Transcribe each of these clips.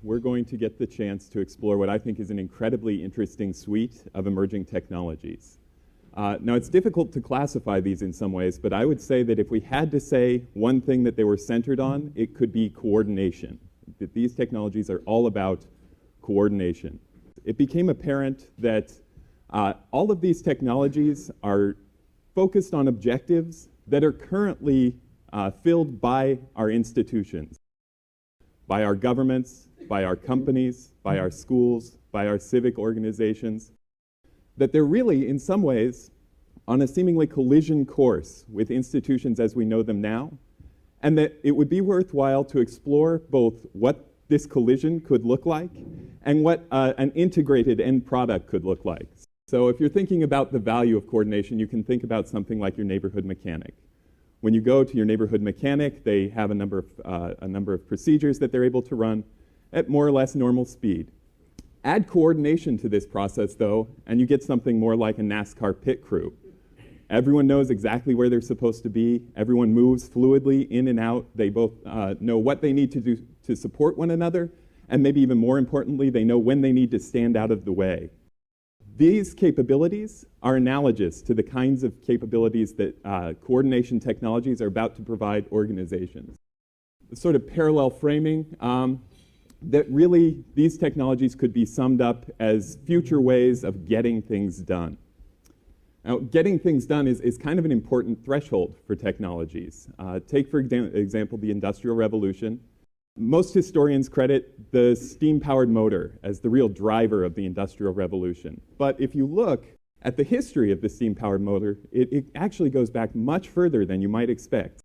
we're going to get the chance to explore what I think is an incredibly interesting suite of emerging technologies. Now, it's difficult to classify these in some ways, but I would say that if we had to say one thing that they were centered on, it could be coordination. That these technologies are all about coordination. It became apparent that all of these technologies are focused on objectives that are currently filled by our institutions, by our governments, by our companies, by our schools, by our civic organizations, that they're really, in some ways, on a seemingly collision course with institutions as we know them now, and that it would be worthwhile to explore both what this collision could look like and what an integrated end product could look like. So if you're thinking about the value of coordination, you can think about something like your neighborhood mechanic. When you go to your neighborhood mechanic, they have a number of procedures that they're able to run at more or less normal speed. Add coordination to this process, though, and you get something more like a NASCAR pit crew. Everyone knows exactly where they're supposed to be. Everyone moves fluidly in and out. They both know what they need to do to support one another, and maybe even more importantly, they know when they need to stand out of the way. These capabilities are analogous to the kinds of capabilities that coordination technologies are about to provide organizations. The sort of parallel framing, that really these technologies could be summed up as future ways of getting things done. Now, getting things done is kind of an important threshold for technologies. Take, for example, the Industrial Revolution. Most historians credit the steam-powered motor as the real driver of the Industrial Revolution. But if you look at the history of the steam-powered motor, it actually goes back much further than you might expect.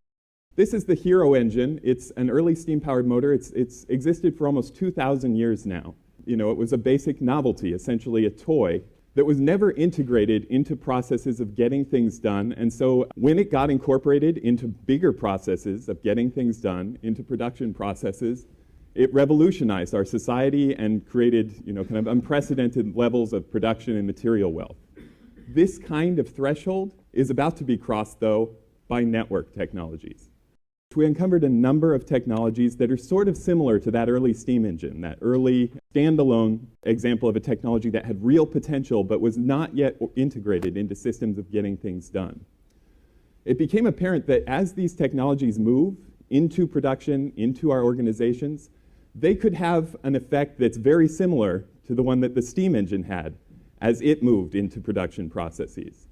This is the Hero engine. It's an early steam-powered motor. It's existed for almost 2,000 years now. You know, it was a basic novelty, essentially a toy, that was never integrated into processes of getting things done. And so when it got incorporated into bigger processes of getting things done, into production processes, it revolutionized our society and created, you know, kind of unprecedented levels of production and material wealth. This kind of threshold is about to be crossed, though, by network technologies. We uncovered a number of technologies that are sort of similar to that early steam engine, that early standalone example of a technology that had real potential but was not yet integrated into systems of getting things done. It became apparent that as these technologies move into production, into our organizations, they could have an effect that's very similar to the one that the steam engine had as it moved into production processes.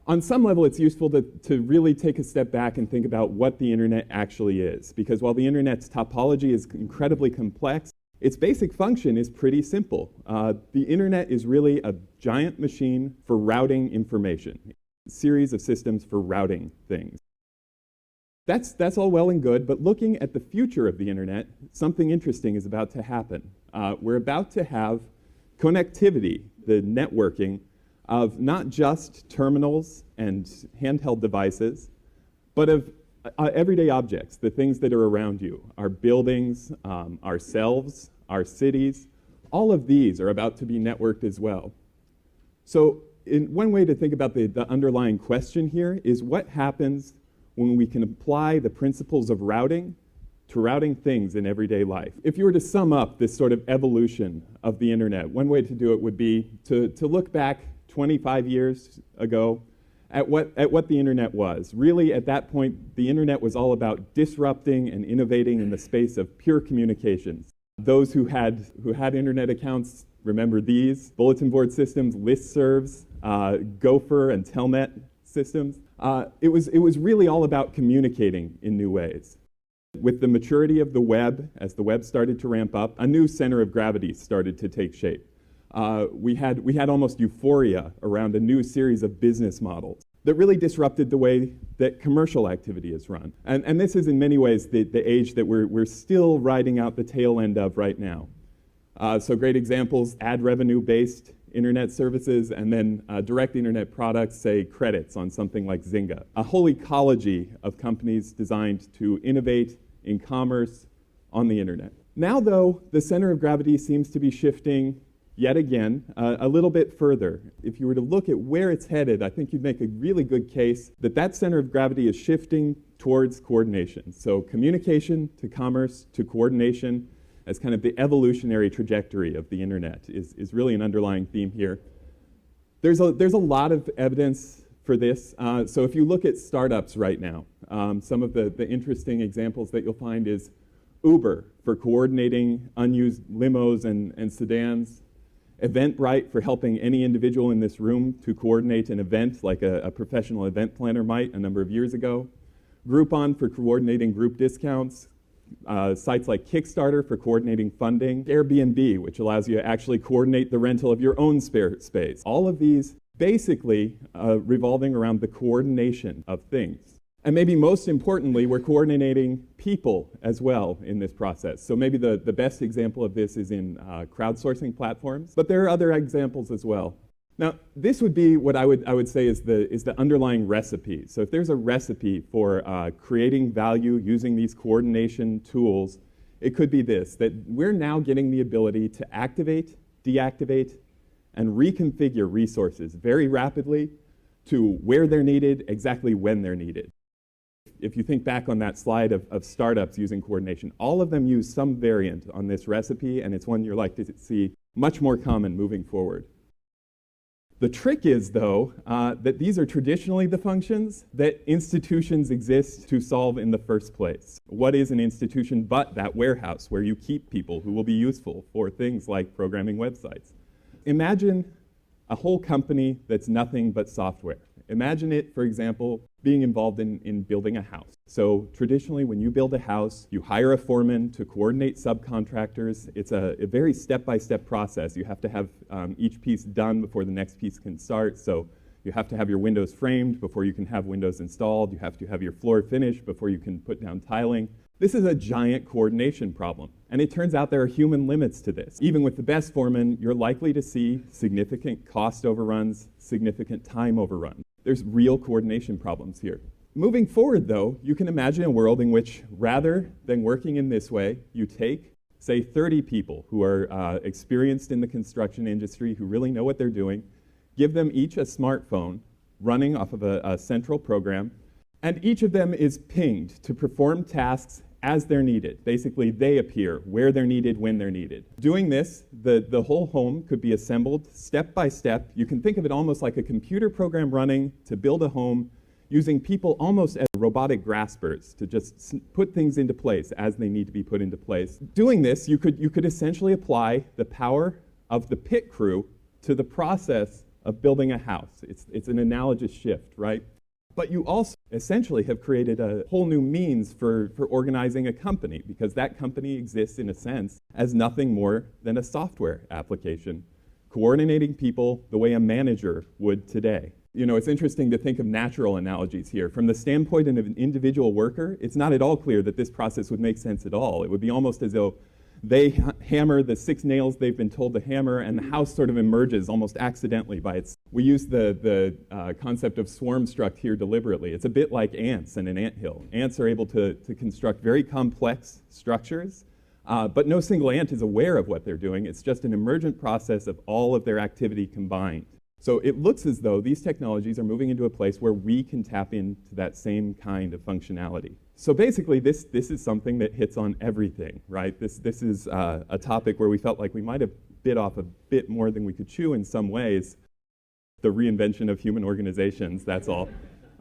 On some level, it's useful to really take a step back and think about what the internet actually is. Because while the internet's topology is incredibly complex, its basic function is pretty simple. The internet is really a giant machine for routing information, a series of systems for routing things. That's all well and good, but looking at the future of the internet, something interesting is about to happen. We're about to have connectivity, the networking, of not just terminals and handheld devices, but of everyday objects, the things that are around you, our buildings, ourselves, our cities. All of these are about to be networked as well. So one way to think about the underlying question here is what happens when we can apply the principles of routing to routing things in everyday life. If you were to sum up this sort of evolution of the internet, one way to do it would be to look back 25 years ago at what the internet was. Really, at that point, the internet was all about disrupting and innovating in the space of pure communications. Those who had internet accounts remember these: bulletin board systems, listservs, Gopher and Telnet systems. It was really all about communicating in new ways. With the maturity of the web, as the web started to ramp up, a new center of gravity started to take shape. We had almost euphoria around a new series of business models that really disrupted the way that commercial activity is run. And this is in many ways the age that we're still riding out the tail end of right now. So great examples: ad revenue-based internet services, and then direct internet products, say credits on something like Zynga. A whole ecology of companies designed to innovate in commerce on the internet. Now, though, the center of gravity seems to be shifting yet again, a little bit further. If you were to look at where it's headed, I think you'd make a really good case that center of gravity is shifting towards coordination. So communication to commerce to coordination. as kind of the evolutionary trajectory of the internet is really an underlying theme here. There's a lot of evidence for this. So if you look at startups right now, some of the interesting examples that you'll find is Uber for coordinating unused limos and sedans, Eventbrite for helping any individual in this room to coordinate an event like a professional event planner might a number of years ago, Groupon for coordinating group discounts, sites like Kickstarter for coordinating funding, Airbnb, which allows you to actually coordinate the rental of your own spare space. All of these basically revolving around the coordination of things. And maybe most importantly, we're coordinating people as well in this process. So maybe the best example of this is in crowdsourcing platforms, but there are other examples as well. Now, this would be what I would say is the underlying recipe. So if there's a recipe for creating value using these coordination tools, it could be this, that we're now getting the ability to activate, deactivate, and reconfigure resources very rapidly to where they're needed, exactly when they're needed. If you think back on that slide of startups using coordination, all of them use some variant on this recipe, and it's one you're likely to see much more common moving forward. The trick is, though, that these are traditionally the functions that institutions exist to solve in the first place. What is an institution but that warehouse where you keep people who will be useful for things like programming websites? Imagine a whole company that's nothing but software. Imagine it, for example, being involved in building a house. So traditionally, when you build a house, you hire a foreman to coordinate subcontractors. It's a very step-by-step process. You have to have each piece done before the next piece can start. So you have to have your windows framed before you can have windows installed. You have to have your floor finished before you can put down tiling. This is a giant coordination problem. And it turns out there are human limits to this. Even with the best foreman, you're likely to see significant cost overruns, significant time overruns. There's real coordination problems here. Moving forward, though, you can imagine a world in which, rather than working in this way, you take, say, 30 people who are experienced in the construction industry, who really know what they're doing, give them each a smartphone running off of a central program, and each of them is pinged to perform tasks as they're needed. Basically, they appear where they're needed, when they're needed. Doing this, the whole home could be assembled step by step. You can think of it almost like a computer program running to build a home, using people almost as robotic graspers to just put things into place as they need to be put into place. Doing this, you could essentially apply the power of the pit crew to the process of building a house. It's an analogous shift, right? But you also essentially have created a whole new means for organizing a company, because that company exists, in a sense, as nothing more than a software application, coordinating people the way a manager would today. You know, it's interesting to think of natural analogies here. From the standpoint of an individual worker, it's not at all clear that this process would make sense at all. It would be almost as though they hammer the 6 nails they've been told to hammer, and the house sort of emerges almost accidentally by its. We use the concept of swarm struct here deliberately. It's a bit like ants and an anthill. Ants are able to construct very complex structures, but no single ant is aware of what they're doing. It's just an emergent process of all of their activity combined. So it looks as though these technologies are moving into a place where we can tap into that same kind of functionality. So basically, this is something that hits on everything, right? This is a topic where we felt like we might have bit off a bit more than we could chew in some ways. The reinvention of human organizations, that's all.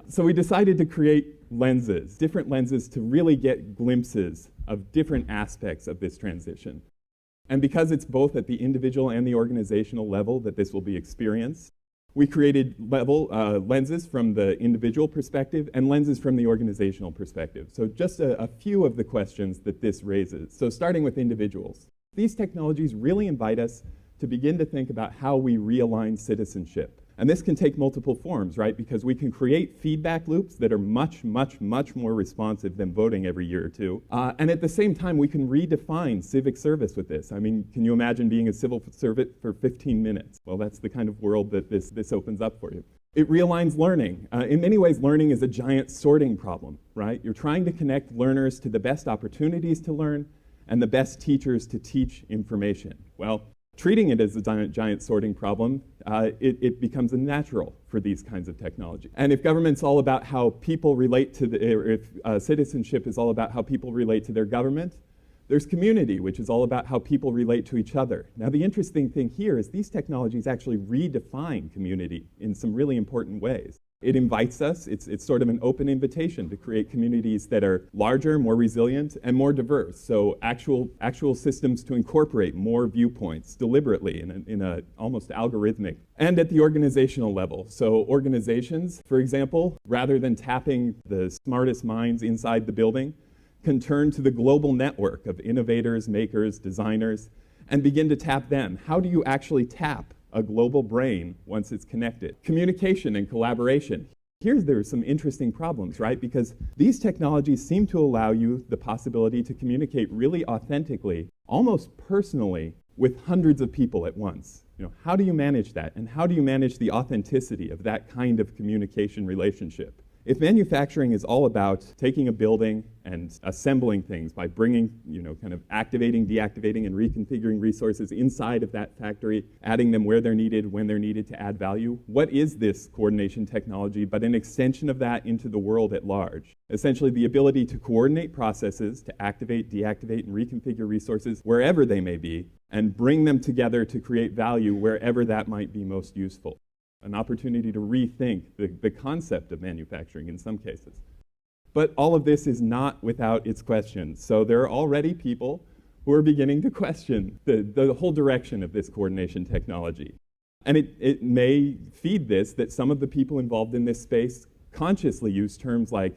So we decided to create lenses, different lenses, to really get glimpses of different aspects of this transition. And because it's both at the individual and the organizational level that this will be experienced, we created lenses from the individual perspective and lenses from the organizational perspective. So just a few of the questions that this raises. So starting with individuals. These technologies really invite us to begin to think about how we realign citizenship. And this can take multiple forms, right? Because we can create feedback loops that are much, much, much more responsive than voting every year or two. And at the same time, we can redefine civic service with this. I mean, can you imagine being a civil servant for 15 minutes? Well, that's the kind of world that this opens up for you. It realigns learning. In many ways, learning is a giant sorting problem, right? You're trying to connect learners to the best opportunities to learn and the best teachers to teach information. Well, treating it as a giant sorting problem, it becomes unnatural for these kinds of technology. And if government's all about how people relate to if citizenship is all about how people relate to their government, There's community, which is all about how people relate to each other. Now, the interesting thing here is these technologies actually redefine community in some really important ways. It invites us, it's sort of an open invitation to create communities that are larger, more resilient, and more diverse. So actual systems to incorporate more viewpoints deliberately in a almost algorithmic. And at the organizational level. So organizations, for example, rather than tapping the smartest minds inside the building, can turn to the global network of innovators, makers, designers, and begin to tap them. How do you actually tap a global brain once it's connected? Communication and collaboration. There are some interesting problems, right? Because these technologies seem to allow you the possibility to communicate really authentically, almost personally, with hundreds of people at once. How do you manage that? And how do you manage the authenticity of that kind of communication relationship? If manufacturing is all about taking a building and assembling things by bringing, kind of activating, deactivating, and reconfiguring resources inside of that factory, adding them where they're needed, when they're needed to add value, what is this coordination technology but an extension of that into the world at large? Essentially, the ability to coordinate processes, to activate, deactivate, and reconfigure resources wherever they may be, and bring them together to create value wherever that might be most useful. An opportunity to rethink the concept of manufacturing in some cases. But all of this is not without its questions. So there are already people who are beginning to question the whole direction of this coordination technology. And it may feed this that some of the people involved in this space consciously use terms like,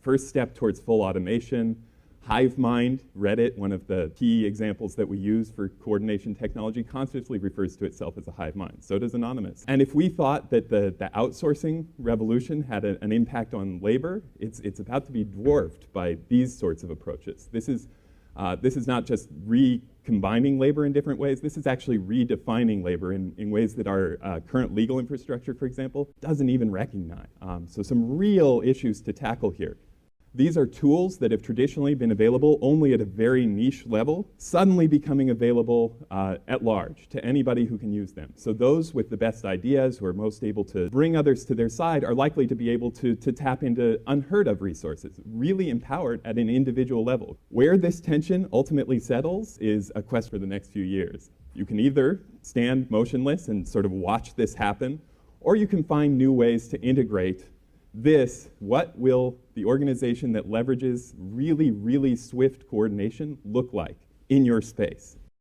first step towards full automation, hive mind. Reddit, one of the key examples that we use for coordination technology, consciously refers to itself as a hive mind. So does Anonymous. And if we thought that the outsourcing revolution had an impact on labor, it's about to be dwarfed by these sorts of approaches. This is not just recombining labor in different ways. This is actually redefining labor in ways that our current legal infrastructure, for example, doesn't even recognize. So some real issues to tackle here. These are tools that have traditionally been available only at a very niche level, suddenly becoming available at large to anybody who can use them. So those with the best ideas, who are most able to bring others to their side, are likely to be able to tap into unheard of resources, really empowered at an individual level. Where this tension ultimately settles is a quest for the next few years. You can either stand motionless and sort of watch this happen, or you can find new ways to integrate this. What will the organization that leverages really, really swift coordination look like in your space?